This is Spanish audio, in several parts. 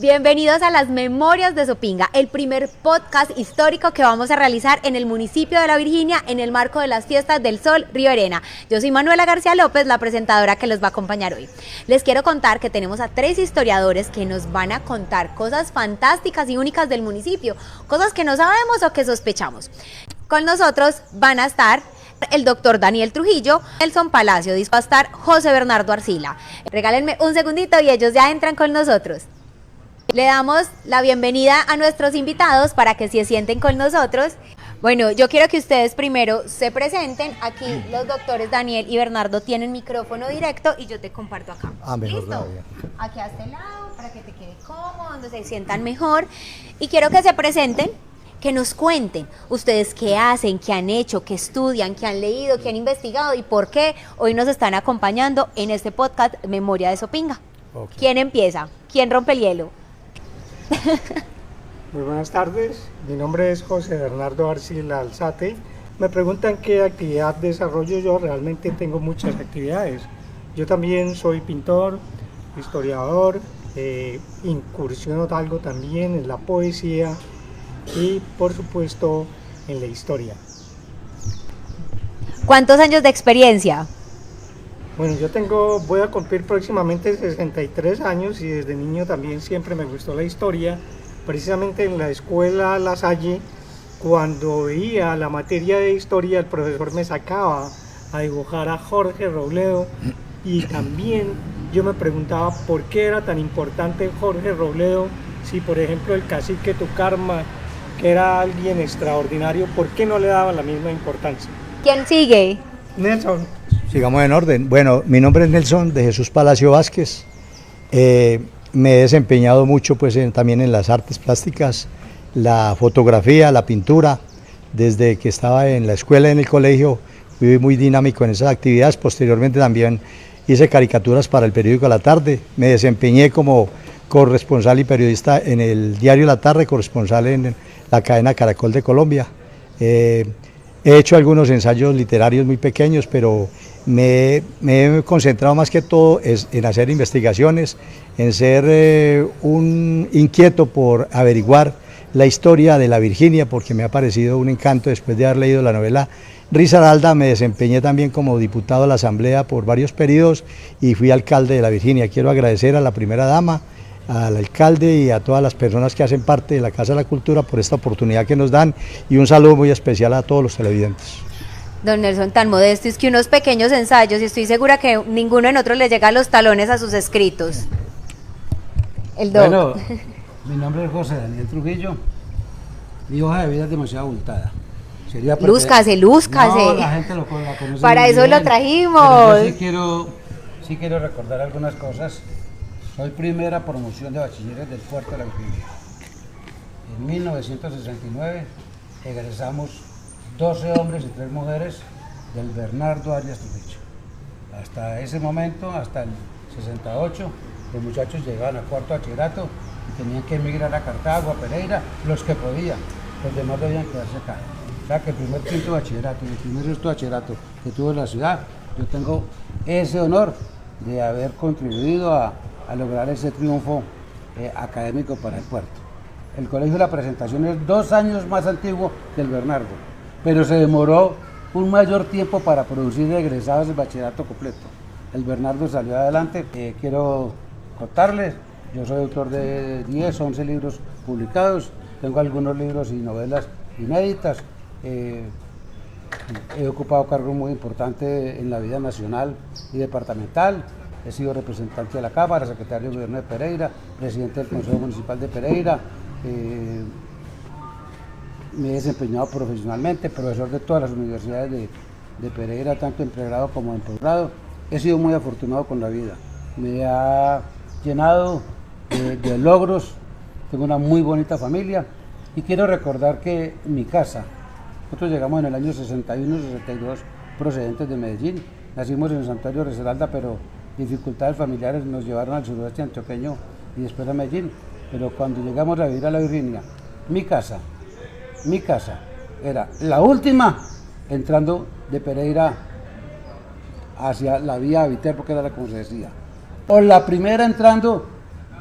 Bienvenidos a las Memorias de Sopinga, el primer podcast histórico que vamos a realizar en el municipio de La Virginia en el marco de las Fiestas del Sol Río Arena. Yo soy Manuela García López, la presentadora que los va a acompañar hoy. Les quiero contar que tenemos a 3 historiadores que nos van a contar cosas fantásticas y únicas del municipio, cosas que no sabemos o que sospechamos. Con nosotros van a estar el doctor Daniel Trujillo, Nelson Palacio, va a estar José Bernardo Arcila. Regálenme un segundito y ellos ya entran con nosotros. Le damos la bienvenida a nuestros invitados para que se sienten con nosotros. Bueno, yo quiero que ustedes primero se presenten. Aquí los doctores Daniel y Bernardo tienen micrófono directo y yo te comparto acá. Mejor. ¿Listo? Aquí a este lado para que te quede cómodo, donde se sientan mejor. Y quiero que se presenten, que nos cuenten ustedes qué hacen, qué han hecho, qué estudian, qué han leído, qué han investigado y por qué hoy nos están acompañando en este podcast Memoria de Sopinga. Okay. ¿Quién empieza? ¿Quién rompe el hielo? Muy buenas tardes, mi nombre es José Bernardo Arcila Alzate. Me preguntan qué actividad desarrollo yo. Realmente tengo muchas actividades. Yo también soy pintor, historiador, incursiono algo también en la poesía y por supuesto en la historia. ¿Cuántos años de experiencia? Bueno, voy a cumplir próximamente 63 años y desde niño también siempre me gustó la historia. Precisamente en la escuela La Salle, cuando veía la materia de historia, el profesor me sacaba a dibujar a Jorge Robledo y también yo me preguntaba por qué era tan importante Jorge Robledo, si por ejemplo el cacique Tucarma, que era alguien extraordinario, ¿por qué no le daban la misma importancia? ¿Quién sigue? Nelson. Sigamos en orden. Bueno, mi nombre es Nelson de Jesús Palacio Vázquez. Me he desempeñado mucho pues, también en las artes plásticas, la fotografía, la pintura. Desde que estaba en la escuela, en el colegio, fui muy dinámico en esas actividades. Posteriormente también hice caricaturas para el periódico La Tarde. Me desempeñé como corresponsal y periodista en el diario La Tarde, corresponsal en la cadena Caracol de Colombia. He hecho algunos ensayos literarios muy pequeños, pero me he concentrado más que todo en hacer investigaciones, en ser un inquieto por averiguar la historia de la Virginia, porque me ha parecido un encanto después de haber leído la novela Risaralda. Me desempeñé también como diputado a la Asamblea por varios periodos y fui alcalde de la Virginia. Quiero agradecer a la primera dama, al alcalde y a todas las personas que hacen parte de la Casa de la Cultura por esta oportunidad que nos dan y un saludo muy especial a todos los televidentes. Don Nelson, tan modesto, es que unos pequeños ensayos y estoy segura que ninguno en otro le llega a los talones a sus escritos. El doc. Bueno, mi nombre es José Daniel Trujillo, mi hoja de vida es demasiado abultada. Lúzcase. No, la gente la conoce. Para eso bien, lo trajimos. Pero sí quiero recordar algunas cosas. Soy primera promoción de bachilleres del puerto de La Virginia. En 1969 egresamos 12 hombres y 3 mujeres del Bernardo Arias Trujillo. Hasta ese momento, hasta el 68, los muchachos llegaban a cuarto bachillerato y tenían que emigrar a Cartago, a Pereira, los que podían, los demás debían quedarse acá. O sea que el primer quinto bachillerato y el primer sexto bachillerato que tuvo en la ciudad, yo tengo ese honor de haber contribuido a lograr ese triunfo académico para el puerto. El colegio de la Presentación es 2 años más antiguo que el Bernardo, pero se demoró un mayor tiempo para producir egresados del bachillerato completo. El Bernardo salió adelante. Quiero contarles, yo soy autor de 10, 11 libros publicados, tengo algunos libros y novelas inéditas, he ocupado cargos muy importantes en la vida nacional y departamental. He sido representante de la Cámara, secretario de Gobierno de Pereira, presidente del Consejo Municipal de Pereira, me he desempeñado profesionalmente, profesor de todas las universidades de Pereira, tanto en pregrado como en posgrado. He sido muy afortunado con la vida, me ha llenado de logros, tengo una muy bonita familia y quiero recordar que mi casa, nosotros llegamos en el año 61-62 procedentes de Medellín, nacimos en el santuario de Risaralda, pero dificultades familiares nos llevaron al suroeste antioqueño y después a Medellín, pero cuando llegamos a vivir a La Virginia, mi casa era la última entrando de Pereira hacia la vía Viterbo, que era como se decía, o la primera entrando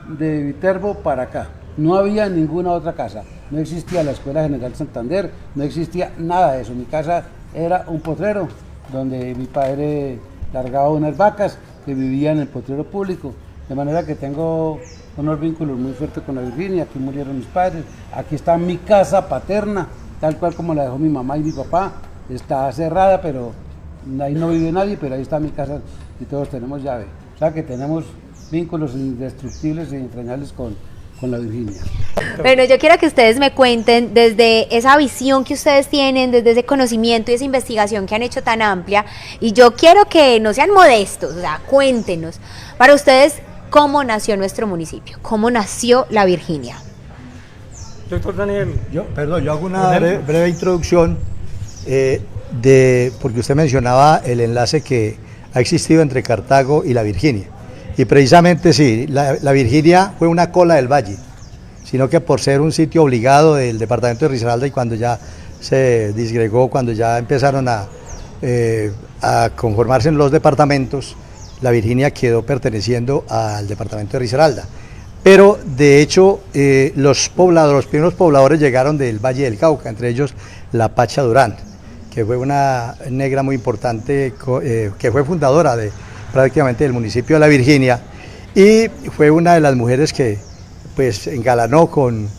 de Viterbo para acá. No había ninguna otra casa. No existía la Escuela General Santander, no existía nada de eso. Mi casa era un potrero donde mi padre largaba unas vacas que vivían en el potrero público. De manera que tengo unos vínculos muy fuertes con la Virginia. Aquí murieron mis padres. Aquí está mi casa paterna, tal cual como la dejó mi mamá y mi papá. Está cerrada, pero ahí no vive nadie, pero ahí está mi casa y todos tenemos llave. O sea que tenemos vínculos indestructibles e entrañables con la Virginia. Bueno, yo quiero que ustedes me cuenten desde esa visión que ustedes tienen, desde ese conocimiento y esa investigación que han hecho tan amplia, y yo quiero que no sean modestos, o sea, cuéntenos, para ustedes, ¿cómo nació nuestro municipio? ¿Cómo nació la Virginia? Doctor Daniel. Yo hago una breve introducción, porque usted mencionaba el enlace que ha existido entre Cartago y la Virginia. Y precisamente sí, la Virginia fue una cola del valle, sino que por ser un sitio obligado del departamento de Risaralda, y cuando ya se disgregó, cuando ya empezaron a conformarse en los departamentos, la Virginia quedó perteneciendo al departamento de Risaralda. Pero de hecho los primeros pobladores llegaron del Valle del Cauca, entre ellos la Pacha Durán, que fue una negra muy importante, que fue fundadora prácticamente del municipio de la Virginia, y fue una de las mujeres que pues engalanó con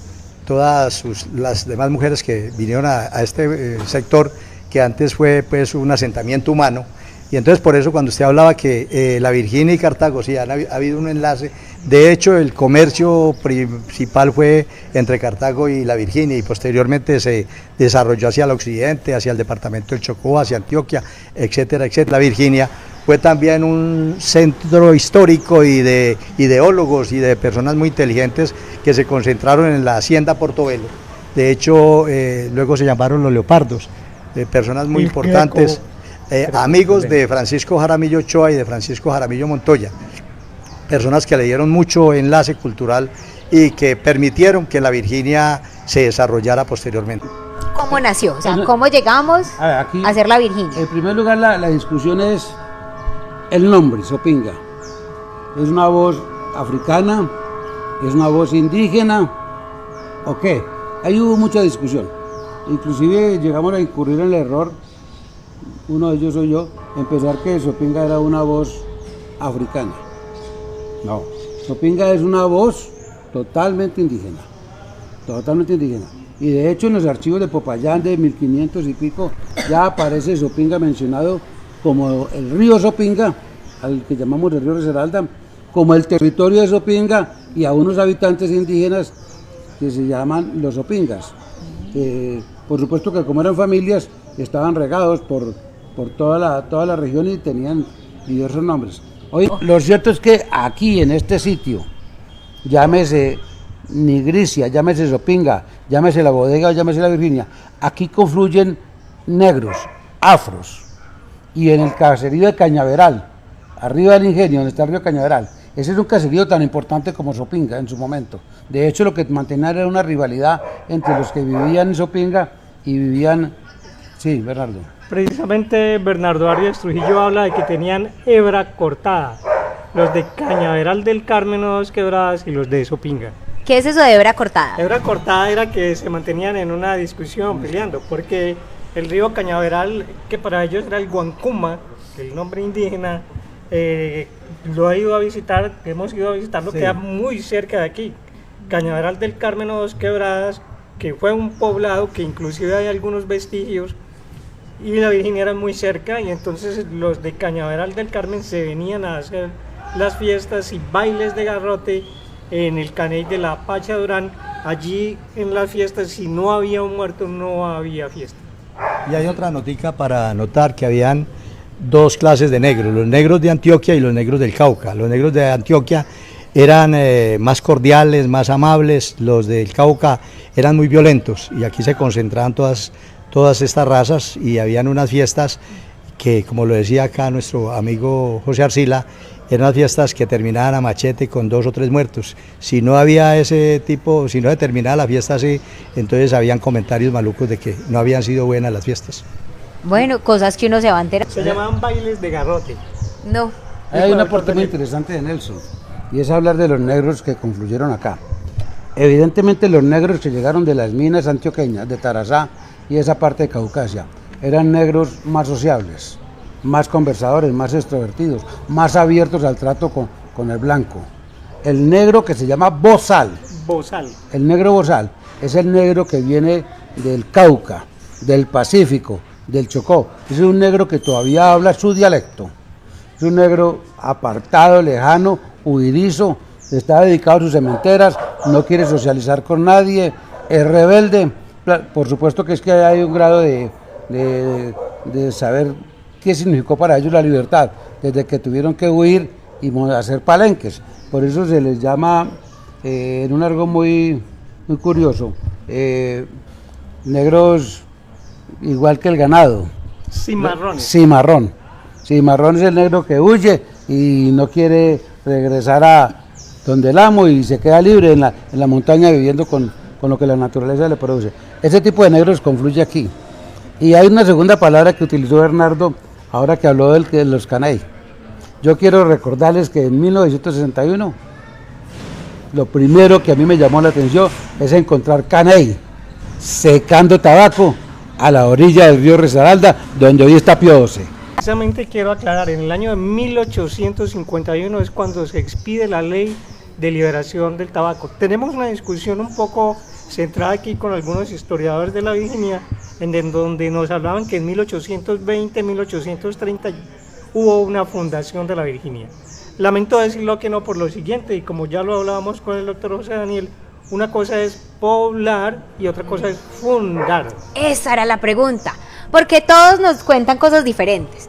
todas las demás mujeres que vinieron a este sector, que antes fue pues un asentamiento humano. Y entonces por eso cuando usted hablaba que la Virginia y Cartago, sí, ha habido un enlace. De hecho el comercio principal fue entre Cartago y la Virginia, y posteriormente se desarrolló hacia el occidente, hacia el departamento del Chocó, hacia Antioquia, etcétera, etcétera. La Virginia fue también un centro histórico y de ideólogos y de personas muy inteligentes que se concentraron en la hacienda Portobelo. De hecho luego se llamaron los Leopardos, personas muy importantes. Amigos de Francisco Jaramillo Ochoa y de Francisco Jaramillo Montoya, personas que le dieron mucho enlace cultural y que permitieron que la Virginia se desarrollara posteriormente. ¿Cómo nació? O sea, ¿cómo llegamos a ser la Virginia? En primer lugar, la discusión es el nombre, Sopinga. ¿Es una voz africana? ¿Es una voz indígena? ¿O qué? Ahí hubo mucha discusión. Inclusive llegamos a incurrir en el error, uno de ellos soy yo, empezar que Sopinga era una voz africana. No, Sopinga es una voz totalmente indígena, totalmente indígena. Y de hecho en los archivos de Popayán de 1500 y pico ya aparece Sopinga mencionado como el río Sopinga, al que llamamos el río Risaralda, como el territorio de Sopinga, y a unos habitantes indígenas que se llaman los Sopingas. Por supuesto que como eran familias, estaban regados por toda la región y tenían diversos nombres. Hoy, lo cierto es que aquí en este sitio, llámese Nigricia, llámese Sopinga, llámese La Bodega o llámese La Virginia, aquí confluyen negros, afros, y en el caserío de Cañaveral, arriba del ingenio donde está el río Cañaveral, ese es un caserío tan importante como Sopinga en su momento. De hecho lo que mantenía era una rivalidad entre los que vivían en Sopinga y vivían... Sí, Bernardo. Precisamente Bernardo Arias Trujillo habla de que tenían hebra cortada, los de Cañaveral del Carmen o Dos Quebradas y los de Sopinga. ¿Qué es eso de hebra cortada? Hebra cortada era que se mantenían en una discusión, peleando, porque el río Cañaveral, que para ellos era el Guancuma, el nombre indígena, lo he ido a visitar, hemos ido a visitarlo, sí. Queda muy cerca de aquí. Cañaveral del Carmen o Dos Quebradas, que fue un poblado que inclusive hay algunos vestigios, y la Virginia era muy cerca, y entonces los de Cañaveral del Carmen se venían a hacer las fiestas y bailes de garrote en el caney de la Pacha Durán. Allí en las fiestas, si no había un muerto, no había fiesta. Y hay otra notica para notar, que habían dos clases de negros, los negros de Antioquia y los negros del Cauca. Los negros de Antioquia eran más cordiales, más amables, los del Cauca eran muy violentos, y aquí se concentraban todas estas razas, y habían unas fiestas que, como lo decía acá nuestro amigo José Arcila, eran unas fiestas que terminaban a machete con 2 o 3 muertos. Si no había ese tipo, si no se terminaba la fiesta así, entonces habían comentarios malucos de que no habían sido buenas las fiestas. Bueno, cosas que uno se va a enterar. Se llamaban bailes de garrote. No. Hay un aporte muy interesante de Nelson. y es hablar de los negros que confluyeron acá. Evidentemente los negros que llegaron de las minas antioqueñas, de Tarazá y esa parte de Caucasia, eran negros más sociables, más conversadores, más extrovertidos, más abiertos al trato con el blanco. El negro que se llama bozal, el negro bozal, es el negro que viene del Cauca, del Pacífico, del Chocó. Es un negro que todavía habla su dialecto. Es un negro apartado, lejano, huidizo, está dedicado a sus cementeras, no quiere socializar con nadie, es rebelde. Por supuesto que es que hay un grado de saber qué significó para ellos la libertad, desde que tuvieron que huir y hacer palenques. Por eso se les llama, en un argot muy curioso, negros igual que el ganado. Cimarrones. Cimarrón. Cimarrón es el negro que huye y no quiere regresar a donde el amo y se queda libre en la montaña viviendo con lo que la naturaleza le produce. Ese tipo de negros confluye aquí. Y hay una segunda palabra que utilizó Bernardo ahora que habló de los caney. Yo quiero recordarles que en 1961 lo primero que a mí me llamó la atención es encontrar caney secando tabaco a la orilla del río Risaralda, donde hoy está Pío XII. Precisamente quiero aclarar, en el año de 1851 es cuando se expide la ley de liberación del tabaco. Tenemos una discusión un poco centrada aquí con algunos historiadores de la Virginia, en donde nos hablaban que en 1820, 1830 hubo una fundación de la Virginia. Lamento decirlo que no por lo siguiente, y como ya lo hablábamos con el doctor José Daniel, una cosa es poblar y otra cosa es fundar. Esa era la pregunta, porque todos nos cuentan cosas diferentes.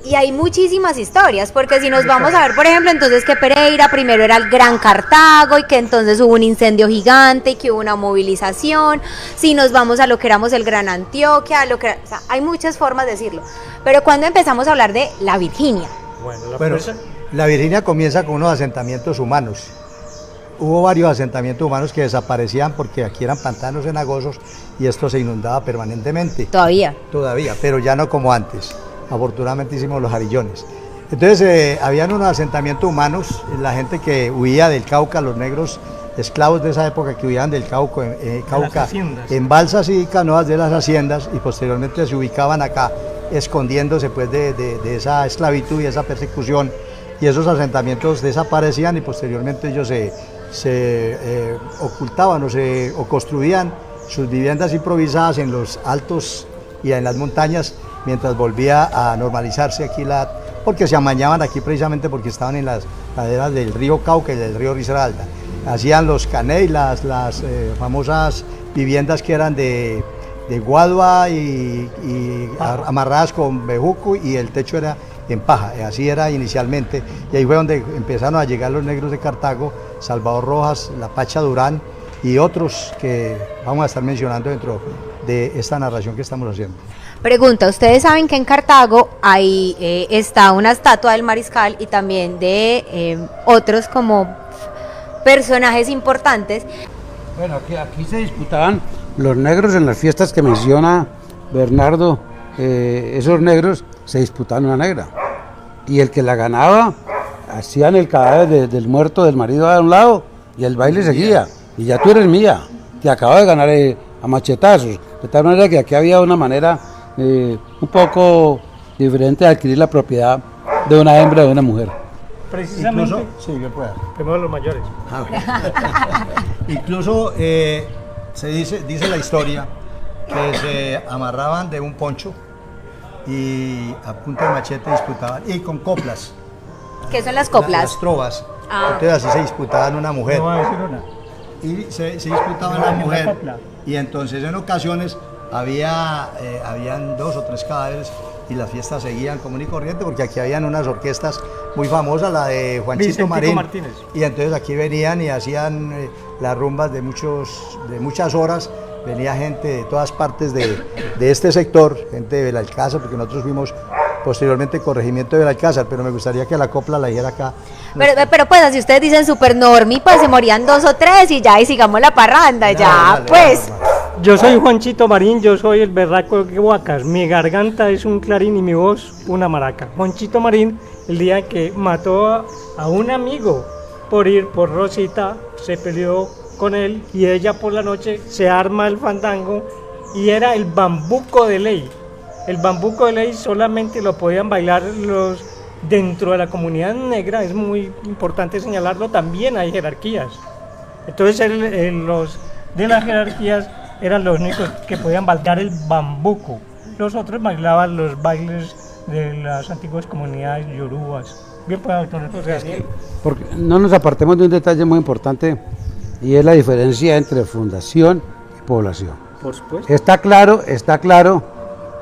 Y hay muchísimas historias, porque si nos vamos a ver, por ejemplo, entonces que Pereira primero era el Gran Cartago y que entonces hubo un incendio gigante y que hubo una movilización. Si nos vamos a lo que éramos el Gran Antioquia, o sea, hay muchas formas de decirlo. Pero cuando empezamos a hablar de la Virginia. Bueno, la Virginia comienza con unos asentamientos humanos. Hubo varios asentamientos humanos que desaparecían porque aquí eran pantanos cenagosos y esto se inundaba permanentemente. Todavía, pero ya no como antes. Afortunadamente hicimos los jarillones. Entonces habían unos asentamientos humanos, la gente que huía del Cauca, los negros esclavos de esa época que huían del Cauca, en balsas y canoas de las haciendas, y posteriormente se ubicaban acá, escondiéndose pues de esa esclavitud y esa persecución, y esos asentamientos desaparecían y posteriormente ellos se ocultaban o construían sus viviendas improvisadas en los altos y en las montañas, mientras volvía a normalizarse aquí porque se amañaban aquí precisamente porque estaban en las laderas del río Cauca y del río Risaralda. Hacían los caney, las famosas viviendas que eran de guadua y amarradas con bejuco, y el techo era en paja, así era inicialmente, y ahí fue donde empezaron a llegar los negros de Cartago, Salvador Rojas, La Pacha Durán y otros que vamos a estar mencionando dentro de esta narración que estamos haciendo. Pregunta, ustedes saben que en Cartago ahí está una estatua del mariscal y también de otros como personajes importantes. Bueno, aquí se disputaban los negros en las fiestas que menciona Bernardo, esos negros se disputaban una negra, y el que la ganaba hacían el cadáver del muerto del marido a un lado y el baile seguía, y ya tú eres mía, te acabo de ganar a machetazos, de tal manera que aquí había una manera un poco diferente de adquirir la propiedad de una hembra o de una mujer. Precisamente, incluso, sí, que pueda. Primero los mayores. Incluso se dice la historia que se amarraban de un poncho y a punta de machete disputaban, y con coplas. ¿Qué son las coplas? Las trovas. Entonces así se disputaban una mujer. No voy a decir una. Y se disputaban la mujer. Y entonces en ocasiones habían 2 o 3 cadáveres y las fiestas seguían común y corriente, porque aquí habían unas orquestas muy famosas, la de Juanchito Marín. Martínez. Y entonces aquí venían y hacían las rumbas de muchas horas. Venía gente de todas partes de este sector, gente de Belalcázar, porque nosotros fuimos posteriormente corregimiento de Belalcázar, pero me gustaría que la copla la dijera acá. Pero pues, si ustedes dicen super normi, pues se morían 2 o 3 y ya, y sigamos la parranda, Dale, pues. Yo soy Juanchito Marín, yo soy el berraco de Huacas, mi garganta es un clarín y mi voz una maraca. Juanchito Marín, el día que mató a un amigo por ir por Rosita, se peleó con él y ella por la noche se arma el fandango y era el bambuco de ley. El bambuco de ley solamente lo podían bailar los dentro de la comunidad negra, es muy importante señalarlo, también hay jerarquías. Entonces los de las jerarquías eran los únicos que podían bailar el bambuco. Los otros bailaban los bailes de las antiguas comunidades yorubas. Bien, pues, doctor José. Porque no nos apartemos de un detalle muy importante y es la diferencia entre fundación y población. Por supuesto. Está claro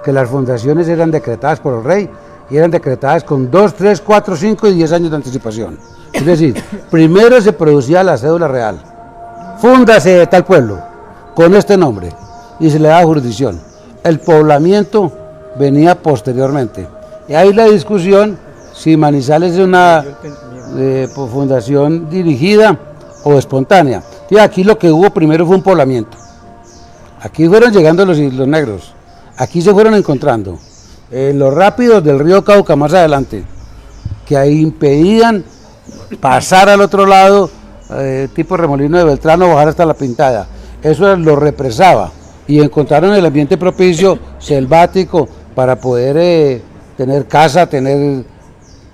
que las fundaciones eran decretadas por el rey y eran decretadas con 2, 3, 4, 5 y 10 años de anticipación. Es decir, primero se producía la cédula real. Fúndase tal pueblo con este nombre y se le da jurisdicción. El poblamiento venía posteriormente. Y ahí la discusión si Manizales es una fundación dirigida o espontánea. Y aquí lo que hubo primero fue un poblamiento. Aquí fueron llegando los negros. Aquí se fueron encontrando los rápidos del río Cauca más adelante, que ahí impedían pasar al otro lado, tipo Remolino de Beltrán o bajar hasta La Pintada. Eso lo represaba y encontraron el ambiente propicio, selvático, para poder tener casa, tener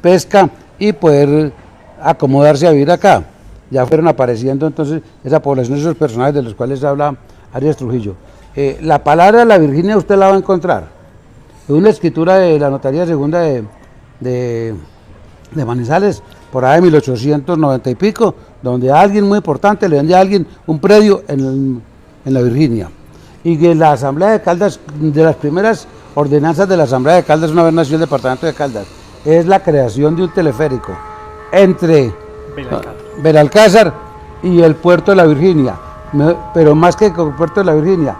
pesca y poder acomodarse a vivir acá. Ya fueron apareciendo entonces esa población, esos personajes de los cuales habla Arias Trujillo. La palabra la Virginia usted la va a encontrar. Es una escritura de la Notaría Segunda de Manizales, por ahí de 1890 y pico, donde a alguien muy importante le vende a alguien un predio en la Virginia. Y que la Asamblea de Caldas, de las primeras ordenanzas de la Asamblea de Caldas, una vez nació el departamento de Caldas, es la creación de un teleférico entre Belalcázar y el puerto de la Virginia. Pero más que el puerto de la Virginia,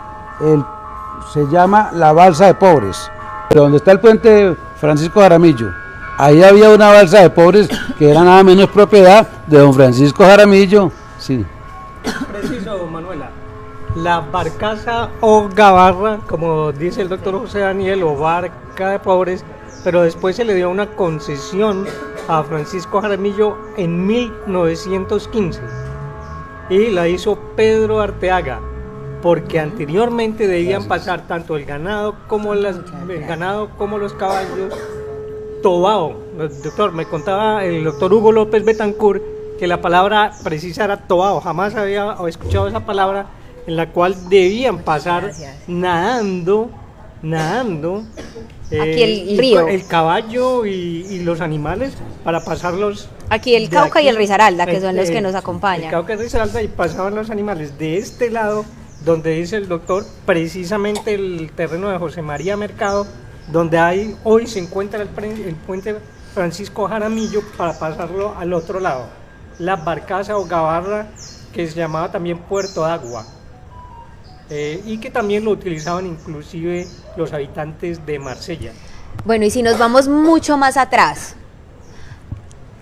se llama la Balsa de Pobres, donde está el puente Francisco Jaramillo. Ahí había una balsa de pobres que era nada menos propiedad de don Francisco Jaramillo. Sí. Preciso, Manuela. La barcaza o gabarra, como dice el doctor José Daniel, o barca de pobres, pero después se le dio una concesión a Francisco Jaramillo en 1915 y la hizo Pedro Arteaga, porque anteriormente debían pasar tanto el ganado como los caballos tobao. Doctor, me contaba el doctor Hugo López Betancourt que la palabra precisa era tobao, jamás había escuchado esa palabra, en la cual debían pasar nadando aquí el río, el caballo y los animales para pasarlos aquí el Cauca y el Risaralda, que son los que nos acompañan. El Cauca y el Risaralda, y pasaban los animales de este lado, donde dice el doctor, precisamente el terreno de José María Mercado, donde hoy se encuentra el puente Francisco Jaramillo, para pasarlo al otro lado, la barcaza o gabarra, que se llamaba también Puerto de Agua, y que también lo utilizaban inclusive los habitantes de Marsella. Bueno, y si nos vamos mucho más atrás,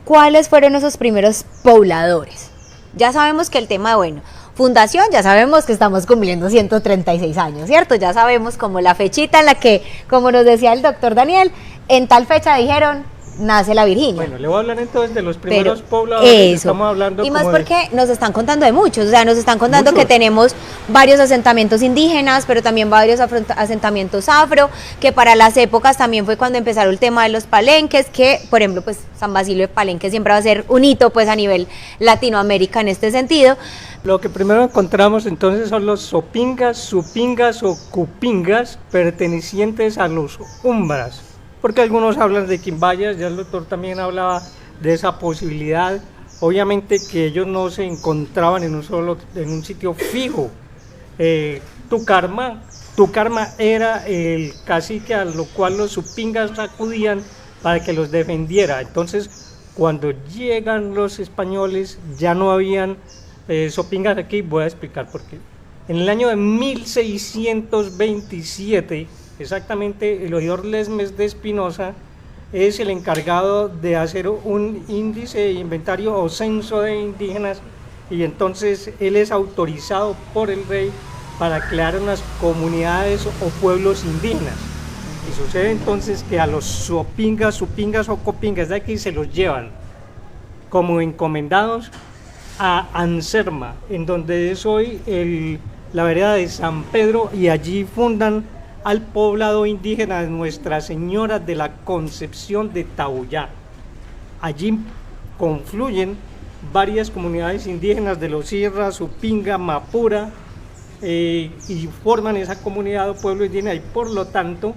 ¿cuáles fueron esos primeros pobladores? Ya sabemos que el tema, bueno, fundación, ya sabemos que estamos cumpliendo 136 años, ¿cierto? Ya sabemos como la fechita en la que, como nos decía el doctor Daniel, en tal fecha dijeron, nace la Virginia. Bueno, le voy a hablar entonces de los primeros pobladores. Estamos hablando y más porque nos están contando de muchos, o sea, nos están contando que tenemos varios asentamientos indígenas, pero también varios asentamientos afro, que para las épocas también fue cuando empezaron el tema de los palenques, que por ejemplo pues San Basilio de Palenque siempre va a ser un hito pues a nivel Latinoamérica en este sentido. Lo que primero encontramos entonces son los sopingas, supingas o cupingas, pertenecientes a los umbras, porque algunos hablan de quimbayas, ya el doctor también hablaba de esa posibilidad. Obviamente que ellos no se encontraban en un sitio fijo. Tucarma era el cacique a lo cual los supingas acudían para que los defendiera. Entonces, cuando llegan los españoles, ya no habían sopingas aquí. Voy a explicar por qué. En el año de 1627, exactamente, el oidor Lesmes de Espinosa es el encargado de hacer un índice, inventario o censo de indígenas, y entonces él es autorizado por el rey para crear unas comunidades o pueblos indígenas. Y sucede entonces que a los sopingas, supingas o copingas de aquí se los llevan. como encomendados a Anserma, en donde es hoy la vereda de San Pedro, y allí fundan al poblado indígena de Nuestra Señora de la Concepción de Tauyá. Allí confluyen varias comunidades indígenas de los Sierra, Supinga, Mapura, y forman esa comunidad o pueblo indígena, y por lo tanto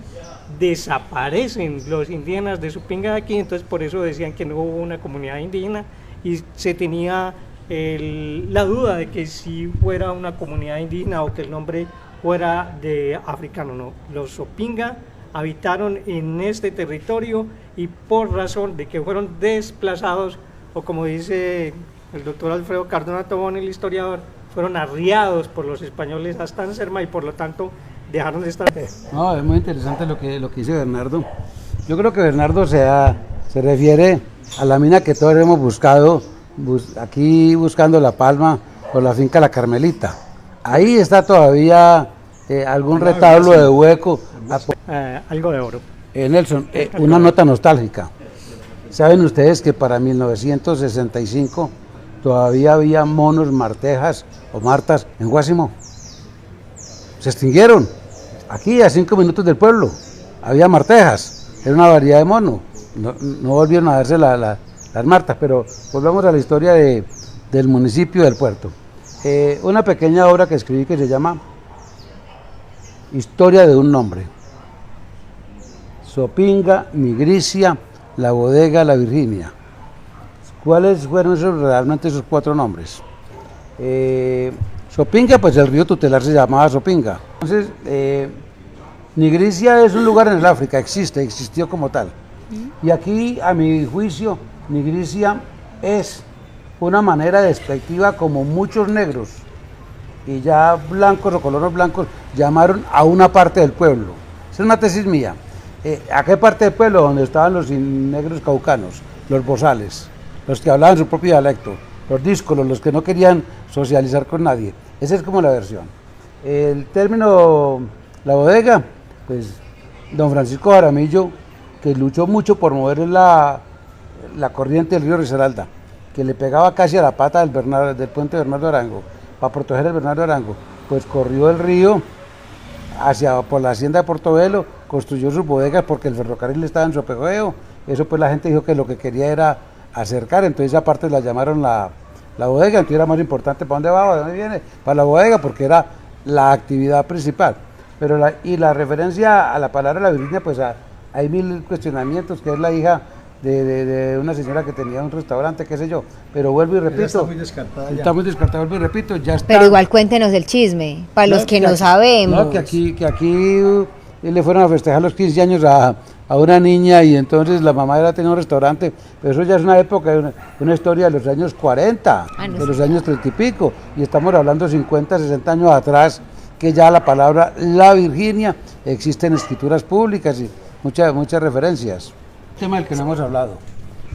desaparecen los indígenas de Supinga de aquí. Entonces por eso decían que no hubo una comunidad indígena, y se tenía la duda de que si fuera una comunidad indígena o que el nombre fuera de africano. No, los Sopinga habitaron en este territorio, y por razón de que fueron desplazados, o como dice el doctor Alfredo Cardona Tobón, el historiador, fueron arriados por los españoles hasta Anserma, y por lo tanto dejaron de estar. No, es muy interesante lo que dice Bernardo. Yo creo que Bernardo se refiere a la mina que todos hemos buscado, aquí buscando La Palma o la finca La Carmelita. Ahí está todavía algún retablo de hueco. Algo de oro. Nelson, una nota nostálgica. ¿Saben ustedes que para 1965 todavía había monos, martejas o martas en Guásimo? Se extinguieron. Aquí, a 5 minutos del pueblo, había martejas. Era una variedad de mono. No volvieron a verse las martas, pero volvamos a la historia del municipio del puerto. Una pequeña obra que escribí que se llama Historia de un nombre. Sopinga, Nigricia, La Bodega, La Virginia. ¿Cuáles fueron realmente esos 4 nombres? Sopinga, pues el río tutelar se llamaba Sopinga. Entonces, Nigricia es un lugar en el África, existió como tal. Y aquí, a mi juicio, Nigricia es una manera despectiva, como muchos negros y ya blancos o colonos blancos llamaron a una parte del pueblo. Esa es una tesis mía. ¿A qué parte del pueblo? Donde estaban los negros caucanos, los bozales, los que hablaban su propio dialecto, los díscolos, los que no querían socializar con nadie. Esa es como la versión. El término La Bodega, pues don Francisco Jaramillo, que luchó mucho por mover la corriente del río Risaralda, que le pegaba casi a la pata del puente Bernardo Arango, para proteger el Bernardo Arango, pues corrió el río por la hacienda de Portobelo, construyó sus bodegas porque el ferrocarril estaba en su apogeo. Eso pues la gente dijo que lo que quería era acercar, entonces esa parte la llamaron la bodega. Entonces era más importante para dónde va, de dónde viene, para la bodega, porque era la actividad principal. Pero la referencia a la palabra La Virginia, pues hay mil cuestionamientos, que es la hija de una señora que tenía un restaurante, qué sé yo, pero vuelvo y repito, está muy descartada, vuelvo y repito, ya está. Pero igual cuéntenos el chisme, para los que no sabemos. No, que aquí le fueron a festejar los 15 años a una niña, y entonces la mamá tenía un restaurante, pero eso ya es una época, una historia de los años 40, de los años 30 y pico, y estamos hablando 50, 60 años atrás, que ya la palabra La Virginia existe en escrituras públicas y muchas referencias. Tema del que no hemos hablado,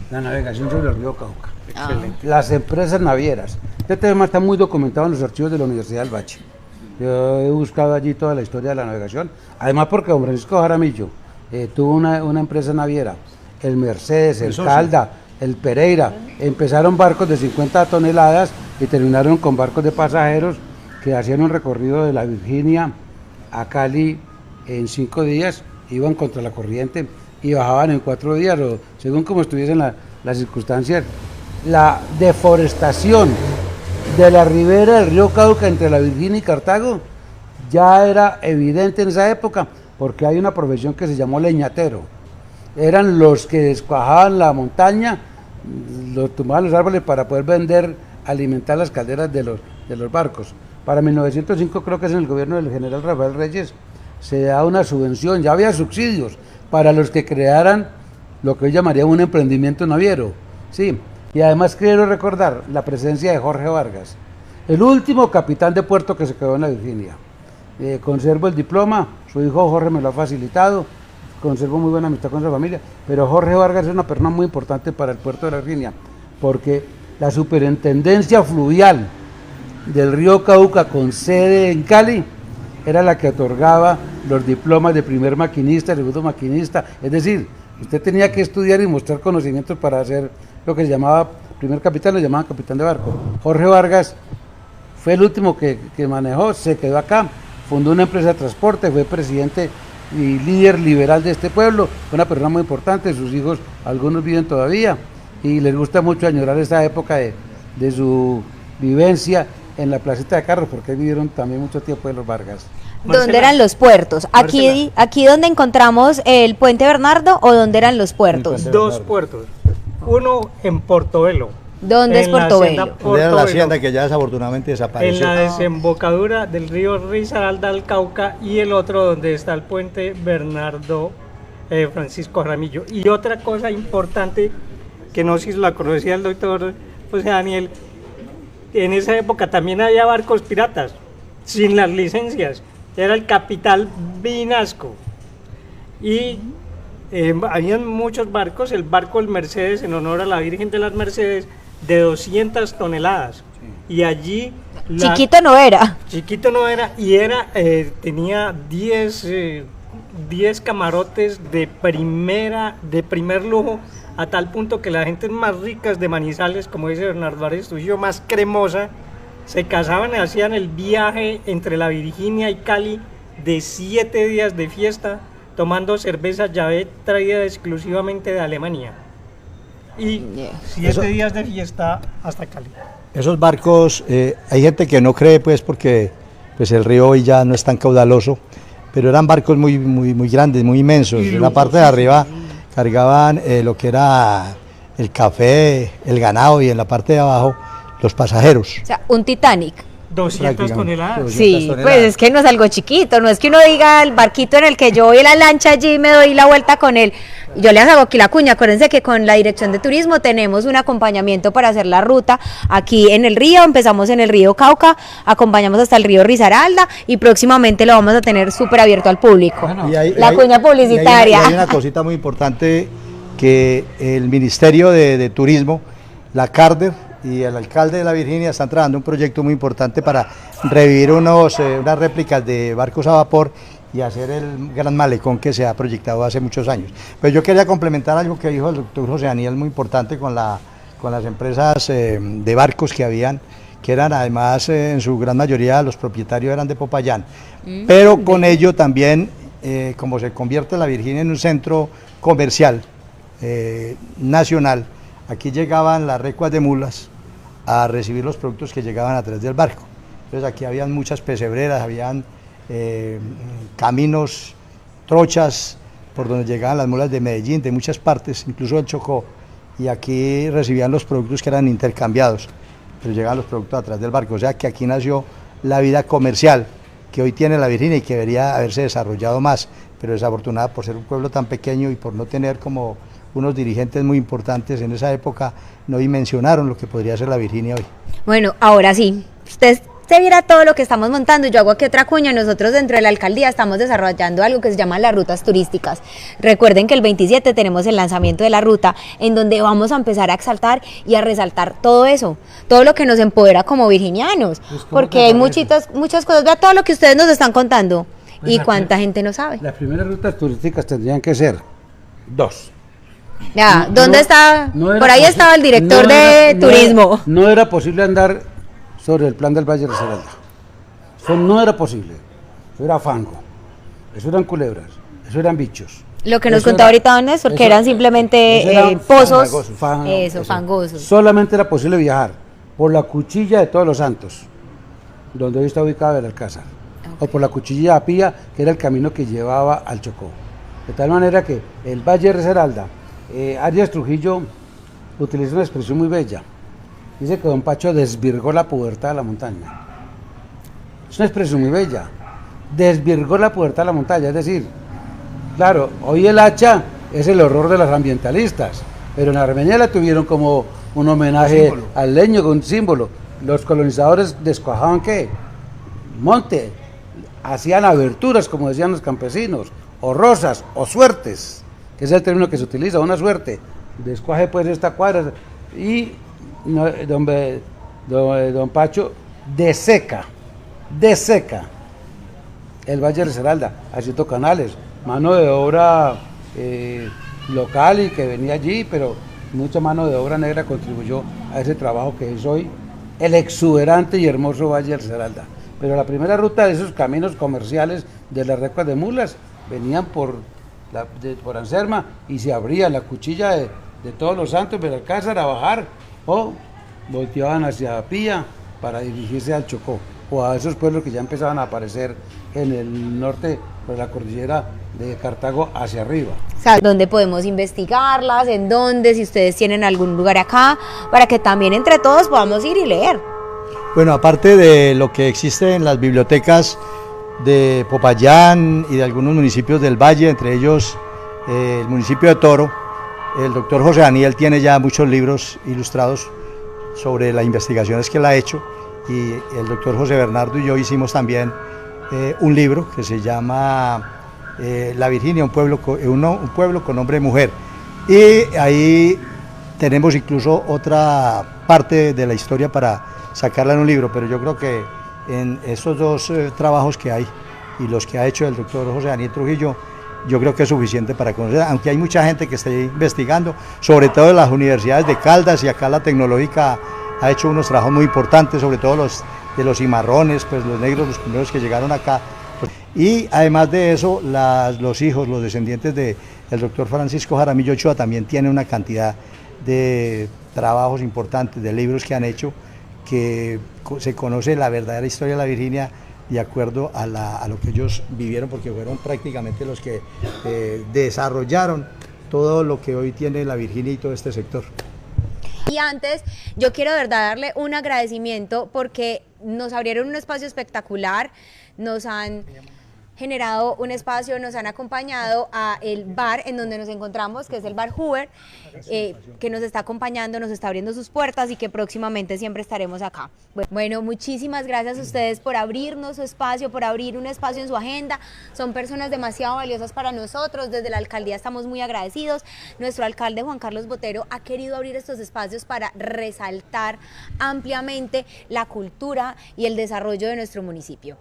la navegación sobre el río Cauca. Excelente. Las empresas navieras. Este tema está muy documentado en los archivos de la Universidad del Bache. Yo he buscado allí toda la historia de la navegación, además porque don Francisco Jaramillo tuvo una empresa naviera, el Mercedes, el Calda, el Pereira. Empezaron barcos de 50 toneladas y terminaron con barcos de pasajeros que hacían un recorrido de la Virginia a Cali en 5 días, iban contra la corriente y bajaban en 4 días, o según como estuviesen las circunstancias. La deforestación de la ribera del río Cauca entre la Virginia y Cartago ya era evidente en esa época, porque hay una profesión que se llamó leñatero. Eran los que descuajaban la montaña, tumbaban los árboles para poder alimentar las calderas de los barcos. Para 1905, creo que es en el gobierno del general Rafael Reyes, se da una subvención, ya había subsidios para los que crearan lo que hoy llamaría un emprendimiento naviero. Sí, y además quiero recordar la presencia de Jorge Vargas, el último capitán de puerto que se quedó en la Virginia. Conservo el diploma, su hijo Jorge me lo ha facilitado, conservo muy buena amistad con su familia, pero Jorge Vargas es una persona muy importante para el puerto de la Virginia, porque la superintendencia fluvial del río Cauca, con sede en Cali, era la que otorgaba los diplomas de primer maquinista, segundo maquinista. Es decir, usted tenía que estudiar y mostrar conocimientos para hacer lo que se llamaba primer capitán lo llamaban capitán de barco. Jorge Vargas fue el último que manejó, se quedó acá, fundó una empresa de transporte, fue presidente y líder liberal de este pueblo, fue una persona muy importante, sus hijos, algunos viven todavía, y les gusta mucho añorar esa época de su vivencia en la placita de carros, porque vivieron también mucho tiempo de los Vargas. ¿Dónde Marcela. eran los puertos? Aquí donde encontramos el Puente Bernardo, ¿o dónde eran los puertos? Dos puertos. Uno en Portobelo. ¿Dónde es en la Portobelo? hacienda Donde era la Portobelo, hacienda que ya desafortunadamente en desapareció. la desembocadura del río Risaralda al Cauca, y el otro donde está el puente Bernardo Francisco Jaramillo. Y otra cosa importante que no sé si la conocía el doctor José Daniel, en esa época también había barcos piratas sin las licencias. Era el Capital Vinasco. Y habían muchos barcos, el barco El Mercedes, en honor a la Virgen de las Mercedes, de 200 toneladas. Y allí... Chiquito no era. Chiquito no era, y tenía 10 camarotes de primer lujo, a tal punto que las gentes más ricas de Manizales, como dice Bernardo Arias Trujillo, más cremosa, se casaban y hacían el viaje entre la Virginia y Cali de 7 días de fiesta, tomando cerveza Llavé traída exclusivamente de Alemania. Y 7 días de fiesta hasta Cali. Esos barcos, hay gente que no cree pues porque pues el río hoy ya no es tan caudaloso, pero eran barcos muy grandes, muy inmensos. En la parte de arriba cargaban lo que era el café, el ganado, y en la parte de abajo los pasajeros. O sea, un Titanic. 200 toneladas. Sí, pues es que no es algo chiquito, no es que uno diga el barquito en el que yo voy en la lancha allí y me doy la vuelta con él. Yo les hago aquí la cuña, acuérdense que con la Dirección de Turismo tenemos un acompañamiento para hacer la ruta aquí en el río, empezamos en el río Cauca, acompañamos hasta el río Risaralda y próximamente lo vamos a tener súper abierto al público. Bueno, La cuña publicitaria. Y hay una cosita muy importante que el Ministerio de Turismo, la Carder y el alcalde de la Virginia están trabajando un proyecto muy importante para revivir unas réplicas de barcos a vapor y hacer el gran malecón que se ha proyectado hace muchos años. Pero yo quería complementar algo que dijo el doctor José Daniel, muy importante, con las empresas de barcos que habían, que eran además en su gran mayoría los propietarios eran de Popayán, pero con ello también, como se convierte la Virginia en un centro comercial nacional, aquí llegaban las recuas de mulas a recibir los productos que llegaban a través del barco. Entonces aquí habían muchas pesebreras, habían caminos, trochas por donde llegaban las mulas de Medellín, de muchas partes, incluso del Chocó, y aquí recibían los productos que eran intercambiados, pero llegaban los productos a través del barco. O sea que aquí nació la vida comercial que hoy tiene la Virginia y que debería haberse desarrollado más, pero desafortunada por ser un pueblo tan pequeño y por no tener como unos dirigentes muy importantes en esa época, no dimensionaron lo que podría ser la Virginia hoy. Bueno, ahora sí, usted se viera todo lo que estamos montando. Yo hago aquí otra cuña. Nosotros dentro de la alcaldía estamos desarrollando algo que se llama las rutas turísticas. Recuerden que el 27 tenemos el lanzamiento de la ruta, en donde vamos a empezar a exaltar y a resaltar todo eso, todo lo que nos empodera como virginianos, Pues, porque hay muchas cosas. Vea todo lo que ustedes nos están contando Pues y cuánta gente no sabe. Las primeras rutas turísticas tendrían que ser 2. Ya, ¿dónde está? No era Por ahí estaba el director no de era- turismo. No era posible andar sobre el plan del Valle de Risaralda. Eso no era posible. Eso era fango. Eso eran culebras. Eso eran bichos. Lo que nos Eso contaba era- ahorita don Néstor, que eso- eran simplemente eso eran pozos, fangosos, fangosos. Solamente era posible viajar por la cuchilla de Todos los Santos, donde hoy está ubicado el Alcázar, o por la cuchilla de Apía, que era el camino que llevaba al Chocó. De tal manera que el Valle de Risaralda, Arias Trujillo utiliza una expresión muy bella. Dice que don Pacho desvirgó la pubertad de la montaña. Es una expresión muy bella. Desvirgó la pubertad de la montaña, es decir, claro, hoy el hacha es el horror de los ambientalistas, pero en Armenia la tuvieron como un homenaje al leño, con un símbolo. Los colonizadores descuajaban ¿qué? Monte, hacían aberturas, como decían los campesinos, o rosas, o suertes, que es el término que se utiliza, una suerte. Descuaje pues esta cuadra, y don Pacho deseca el Valle de Risaralda, haciendo canales, mano de obra local y que venía allí, pero mucha mano de obra negra contribuyó a ese trabajo que es hoy el exuberante y hermoso Valle del Risaralda. Pero la primera ruta de esos caminos comerciales de las recuas de mulas venían por Anserma y se abría la cuchilla de Todos los Santos, Belalcázar, a bajar, o volteaban hacia Pía para dirigirse al Chocó, o a esos pueblos que ya empezaban a aparecer en el norte, por la cordillera de Cartago hacia arriba. ¿Sabe dónde podemos investigarlas? ¿En dónde? Si ustedes tienen algún lugar acá, para que también entre todos podamos ir y leer. Bueno, aparte de lo que existe en las bibliotecas de Popayán y de algunos municipios del Valle, entre ellos el municipio de Toro, el doctor José Daniel tiene ya muchos libros ilustrados sobre las investigaciones que él ha hecho, y el doctor José Bernardo y yo hicimos también un libro que se llama La Virginia, un pueblo con nombre de mujer, y ahí tenemos incluso otra parte de la historia para sacarla en un libro, pero yo creo que en estos dos trabajos que hay y los que ha hecho el doctor José Daniel Trujillo, yo creo que es suficiente para conocer, aunque hay mucha gente que está investigando, sobre todo en las universidades de Caldas, y acá la Tecnológica ha hecho unos trabajos muy importantes, sobre todo los de los cimarrones, pues los negros, los primeros que llegaron acá. Y además de eso, los hijos, los descendientes del doctor Francisco Jaramillo Ochoa también tienen una cantidad de trabajos importantes, de libros que han hecho, que se conoce la verdadera historia de la Virginia de acuerdo a lo que ellos vivieron, porque fueron prácticamente los que desarrollaron todo lo que hoy tiene la Virginia y todo este sector. Y antes, yo quiero de verdad darle un agradecimiento porque nos abrieron un espacio espectacular, nos han generado un espacio, nos han acompañado a el bar en donde nos encontramos, que es el Bar Hoover, que nos está acompañando, nos está abriendo sus puertas y que próximamente siempre estaremos acá. Bueno, muchísimas gracias a ustedes por abrirnos su espacio, por abrir un espacio en su agenda. Son personas demasiado valiosas para nosotros. Desde la alcaldía estamos muy agradecidos. Nuestro alcalde Juan Carlos Botero ha querido abrir estos espacios para resaltar ampliamente la cultura y el desarrollo de nuestro municipio.